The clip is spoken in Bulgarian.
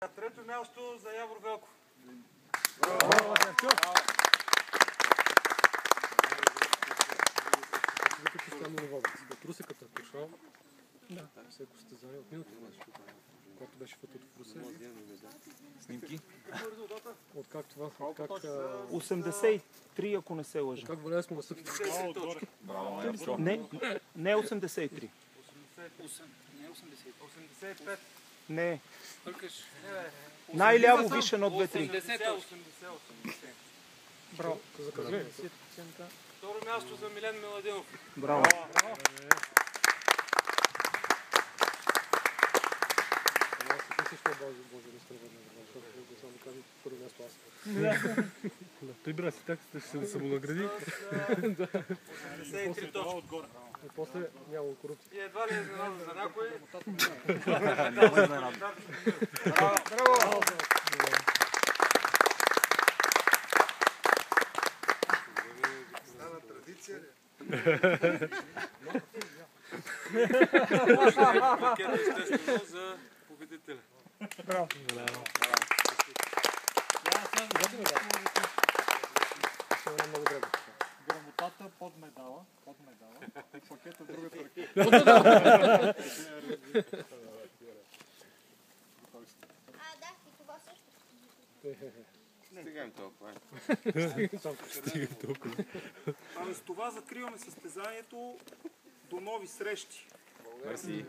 Трето място за Явор Велков. Браво, Трусикът е дошъл. Да. Всеко състезание от минута, когато беше фътът в Русе. Снимки? От как 83, ако не се лъжа. как Валяев му настъпи точки. Не 83. 85. Не. Най-ляво виж 1, 2, 3. 80. Браво. Второ място за Милен Миладинов. Браво. Той бира си таксите, ще се самонагради. 83 точки. И после няма корупция. И едва ли е изненада за някой. Браво. Стана традиция ли? Пакета естествено за победителя. Браво. Грамотата под медала, пакета другата ръка. Да, и това също. Стигаем толкова. С това закриваме състезанието. До нови срещи. Мерси.